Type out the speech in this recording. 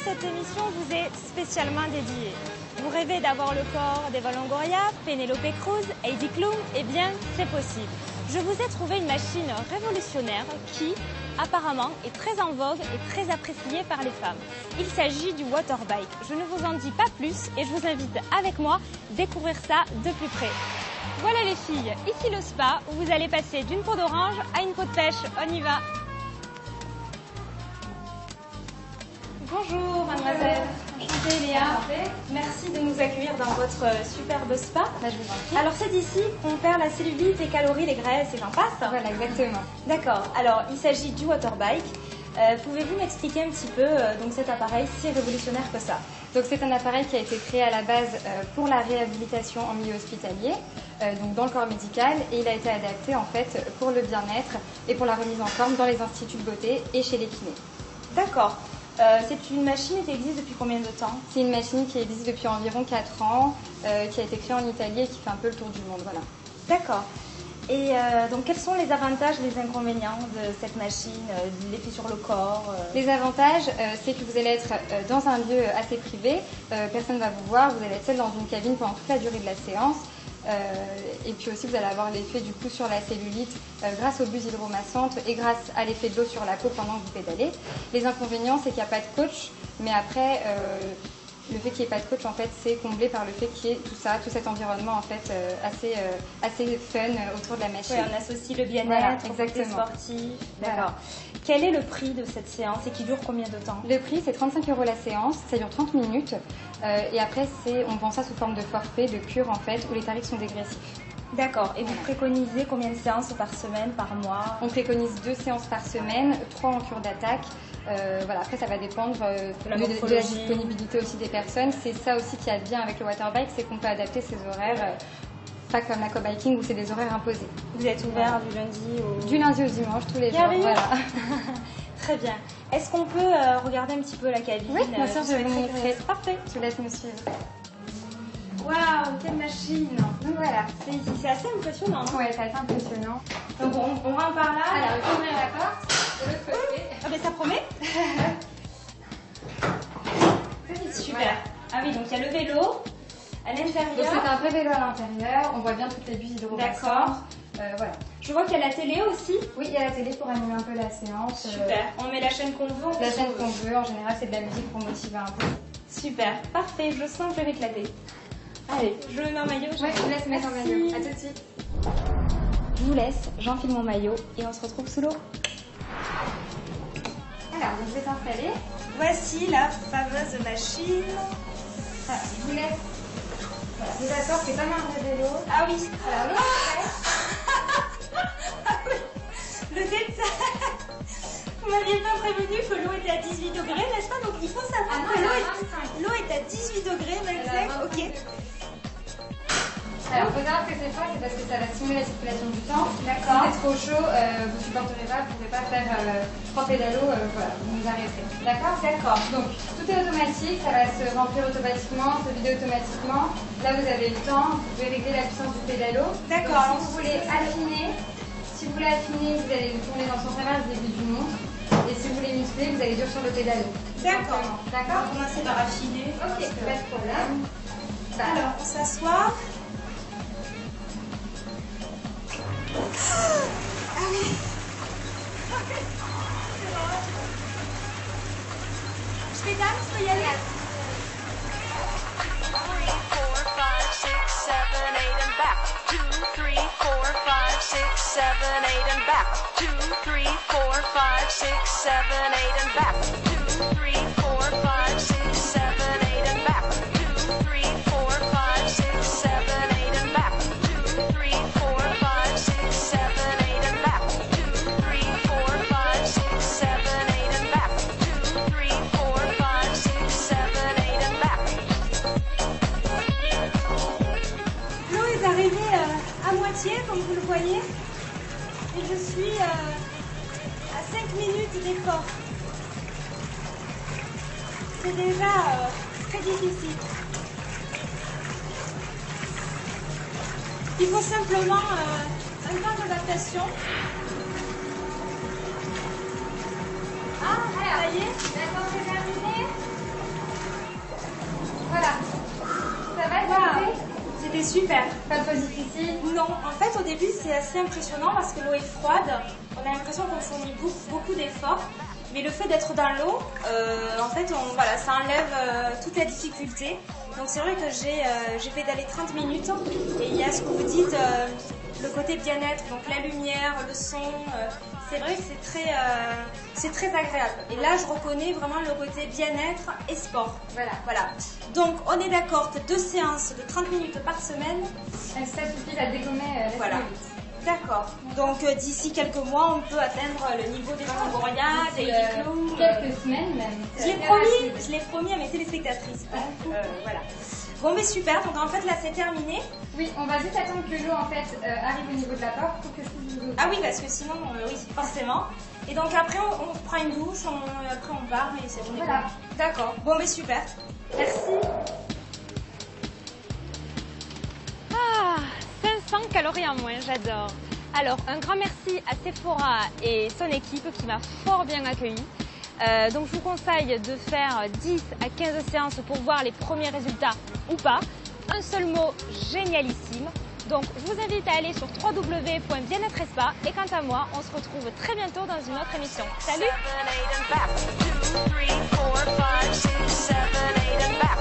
cette émission vous est spécialement dédiée. Vous rêvez d'avoir le corps d'Eva Longoria, Penélope Cruz, Heidi Klum? Eh bien, c'est possible. Je vous ai trouvé une machine révolutionnaire qui, apparemment, est très en vogue et très appréciée par les femmes. Il s'agit du waterbike. Je ne vous en dis pas plus et je vous invite avec moi à découvrir ça de plus près. Voilà les filles, ici le spa où vous allez passer d'une peau d'orange à une peau de pêche. On y va. Bonjour mademoiselle, enchantée Léa. Merci de nous accueillir dans votre superbe spa. Je vous en prie. Alors c'est d'ici qu'on perd la cellulite, les calories, les graisses et j'en passe. Voilà, exactement. D'accord, alors il s'agit du waterbike. Pouvez-vous m'expliquer un petit peu donc cet appareil si révolutionnaire que ça? Donc c'est un appareil qui a été créé à la base pour la réhabilitation en milieu hospitalier, donc dans le corps médical, et il a été adapté en fait pour le bien-être et pour la remise en forme dans les instituts de beauté et chez les kinés. D'accord. C'est une machine qui existe depuis combien de temps? C'est une machine qui existe depuis environ 4 ans, qui a été créée en Italie et qui fait un peu le tour du monde. Voilà. D'accord. Et donc quels sont les avantages et les inconvénients de cette machine, l'effet sur le corps? Les avantages, c'est que vous allez être dans un lieu assez privé, personne ne va vous voir, vous allez être seul dans une cabine pendant toute la durée de la séance. Et puis aussi vous allez avoir l'effet du coup sur la cellulite grâce aux bulles hydromassantes et grâce à l'effet de l'eau sur la peau pendant que vous pédalez. Les inconvénients, c'est qu'il n'y a pas de coach, mais après le fait qu'il n'y ait pas de coach en fait c'est comblé par le fait qu'il y ait tout ça, tout cet environnement en fait assez fun autour de la machine. Oui, on associe le bien-être, voilà, au côté sportif. D'accord. Voilà. Quel est le prix de cette séance et qui dure combien de temps? Le prix c'est 35 € la séance, ça dure 30 minutes et après on vend ça sous forme de forfait, de cure en fait, où les tarifs sont dégressifs. D'accord. Et vous préconisez combien de séances par semaine, par mois? On préconise 2 séances par semaine, 3 en cure d'attaque. Voilà. Après, ça va dépendre de la disponibilité aussi des personnes. C'est ça aussi qui est bien avec le waterbike, c'est qu'on peut adapter ses horaires, pas comme l'aquabiking où c'est des horaires imposés. Vous êtes ouvert du lundi au dimanche, tous les jours. Voilà. Très bien. Est-ce qu'on peut regarder un petit peu la cabine? Oui, bien sûr, je vais vous montrer. Parfait. Je vous laisse me suivre. Waouh, quelle machine! Donc voilà. C'est assez impressionnant. Oui, c'est assez impressionnant. Donc on rentre par là. Alors, il faut ouvrir la porte de l'autre côté. Ah ben ça promet. Super. Ah oui, donc il y a le vélo à l'intérieur. Donc c'est un vrai vélo à l'intérieur. On voit bien toutes les bulles hydromassantes. D'accord. Voilà. Je vois qu'il y a la télé aussi. Oui, il y a la télé pour animer un peu la séance. Super. On met la chaîne qu'on veut. La chaîne qu'on veut. En général, c'est de la musique pour motiver un peu. Super. Parfait. Je sens que je vais m'éclater. Allez, je mets un maillot. Oui, je vous laisse mettre un maillot. À tout de suite. Je vous laisse, j'enfile mon maillot et on se retrouve sous l'eau. Alors, vous êtes installé. Voici la fameuse machine. Alors, je vous laisse. Voilà, vous asseoir, c'est comme un vrai vélo. Ah oui. Alors, ah oui. Le détail. Vous m'aviez pas prévenu que l'eau était à 18 degrés, n'est-ce pas? Donc il faut savoir que l'eau est à 18 degrés, 25. Ok. Alors, il faut savoir que c'est froid, c'est parce que ça va stimuler la circulation du sang. D'accord. Si c'est trop chaud, vous ne supporterez pas, vous ne pouvez pas faire 3 pédalos, voilà, vous nous arrêterez. D'accord? D'accord. Donc, tout est automatique, ça va se remplir automatiquement, se vider automatiquement. Là, vous avez le temps, vous pouvez régler la puissance du pédalo. D'accord. Si vous voulez affiner, vous allez le tourner dans son sens inverse du début du monde. Et si vous voulez muscler, vous allez durcir le pédalo. D'accord. D'accord? On va commencer par affiner. Ok, pas de problème. Alors, on s'assoit. Ah oui. Je pédale, je peux y aller? 2, 3, 4, 5, 6, 7, 8 and back. 2, 3, 4, 5, 6, 7, 8 and back. 2, 3, 4, 5, 6, 7, 8 and back. 2, 3, 4, 5, 6, 7, 8 and back. 2, 3, 4, 5, 6, 7, 8 and back. 2, 3, 4, 5, 6, 7, 8 and back. 2, 3, 4, 5, 6, 7, 8 and back. L'eau est arrivée à moitié, comme vous le voyez, et je suis à 5 minutes d'effort. C'est déjà très difficile. Il faut simplement un temps d'adaptation. Ah, ça y est. D'accord, c'est terminé. super. Pas trop difficile? Non, en fait au début c'est assez impressionnant parce que l'eau est froide, on a l'impression qu'on fournit beaucoup d'efforts, mais le fait d'être dans l'eau, en fait voilà, ça enlève toute la difficulté. Donc c'est vrai que j'ai pédalé 30 minutes et il y a ce que vous dites, le côté bien-être, donc la lumière, le son, c'est vrai que c'est très agréable. Et là je reconnais vraiment le côté bien-être et sport. Voilà. Donc on est d'accord que 2 séances de 30 minutes par semaine. Ça suffit à dégommer la Voilà. D'accord. Donc d'ici quelques mois, on peut atteindre le niveau des Longoria, des diplômes. Quelques semaines même. Je l'ai promis à mes téléspectatrices. Voilà. Bon mais super, donc en fait là c'est terminé. Oui, on va juste attendre que l'eau en fait arrive au niveau de la porte pour que je puisse vous ouvrir. Ah oui, parce que sinon, oui, forcément. Et donc après on prend une douche, après on part et c'est bon. Voilà. D'accord. Bon mais super. Merci. Ah, 500 calories en moins, j'adore. Alors, un grand merci à Sephora et son équipe qui m'a fort bien accueillie. Donc, je vous conseille de faire 10 à 15 séances pour voir les premiers résultats ou pas. Un seul mot, génialissime. Donc, je vous invite à aller sur www.bien-être-spa et quant à moi, on se retrouve très bientôt dans une autre émission. Salut! 7, 8 and back. 2, 3, 4, 5, 6, 7, 8 and back.